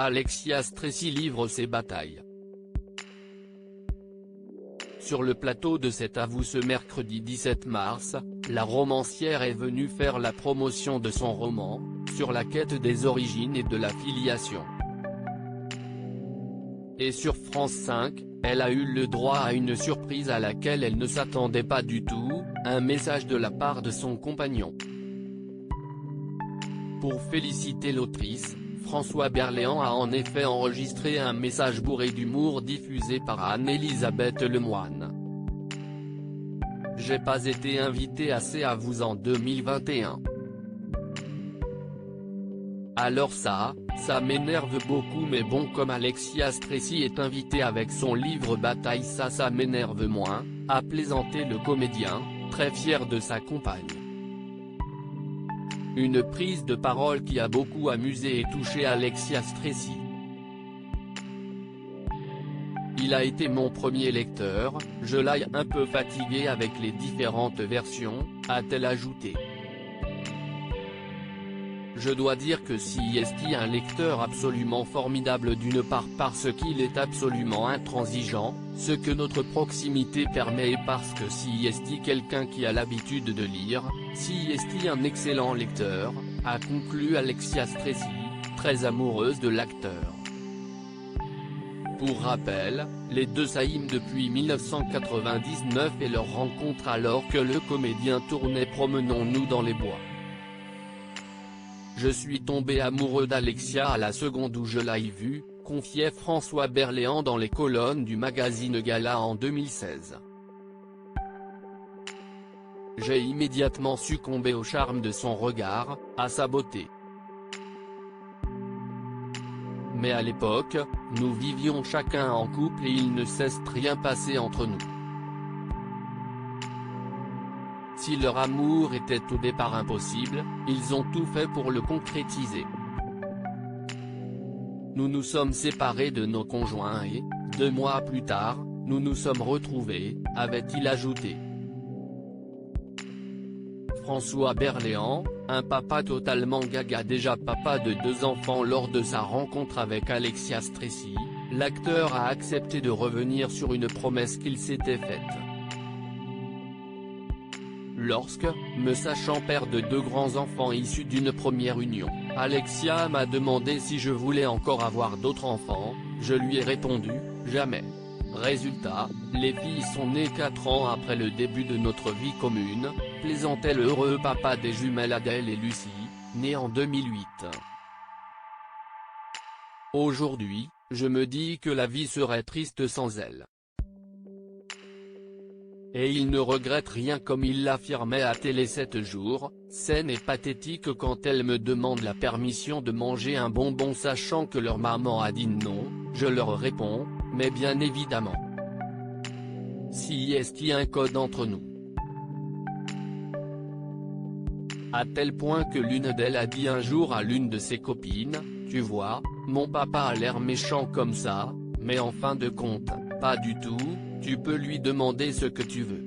Alexia Stressy livre ses batailles. Sur le plateau de cet Avou ce mercredi 17 mars, la romancière est venue faire la promotion de son roman, sur la quête des origines et de la filiation. Et sur France 5, elle a eu le droit à une surprise à laquelle elle ne s'attendait pas du tout, un message de la part de son compagnon. Pour féliciter l'autrice, François Berléand a en effet enregistré un message bourré d'humour diffusé par Anne-Elisabeth Lemoine. J'ai pas été invité à ces Avous en 2021. Alors ça m'énerve beaucoup, mais bon, comme Alexia Stressy est invitée avec son livre Bataille, ça m'énerve moins, a plaisanté le comédien, très fier de sa compagne. Une prise de parole qui a beaucoup amusé et touché Alexia Stressy. Il a été mon premier lecteur, je l'ai un peu fatigué avec les différentes versions, a-t-elle ajouté. Je dois dire que c'est un lecteur absolument formidable, d'une part parce qu'il est absolument intransigeant, ce que notre proximité permet, et parce que c'est quelqu'un qui a l'habitude de lire, c'est un excellent lecteur, a conclu Alexia Stressy, très amoureuse de l'acteur. Pour rappel, les deux s'aiment depuis 1999 et leur rencontre alors que le comédien tournait Promenons-nous dans les bois. Je suis tombé amoureux d'Alexia à la seconde où je l'ai vue, confiait François Berléand dans les colonnes du magazine Gala en 2016. J'ai immédiatement succombé au charme de son regard, à sa beauté. Mais à l'époque, nous vivions chacun en couple et il ne cesse rien passer entre nous. Si leur amour était au départ impossible, ils ont tout fait pour le concrétiser. Nous nous sommes séparés de nos conjoints et, 2 mois plus tard, nous nous sommes retrouvés, avait-il ajouté. François Berléand, un papa totalement gaga, déjà papa de 2 enfants. Lors de sa rencontre avec Alexia Stressy, l'acteur a accepté de revenir sur une promesse qu'il s'était faite. Lorsque, me sachant père de 2 grands enfants issus d'une première union, Alexia m'a demandé si je voulais encore avoir d'autres enfants, je lui ai répondu, jamais. Résultat, les filles sont nées 4 ans après le début de notre vie commune, plaisantait le heureux papa des jumelles Adèle et Lucie, nées en 2008. Aujourd'hui, je me dis que la vie serait triste sans elles. Et il ne regrette rien, comme il l'affirmait à Télé 7 jours, scène et pathétique quand elle me demande la permission de manger un bonbon sachant que leur maman a dit non, je leur réponds, mais bien évidemment. Si est-il y a un code entre nous. À tel point que l'une d'elles a dit un jour à l'une de ses copines, tu vois, mon papa a l'air méchant comme ça, mais en fin de compte, pas du tout. Tu peux lui demander ce que tu veux.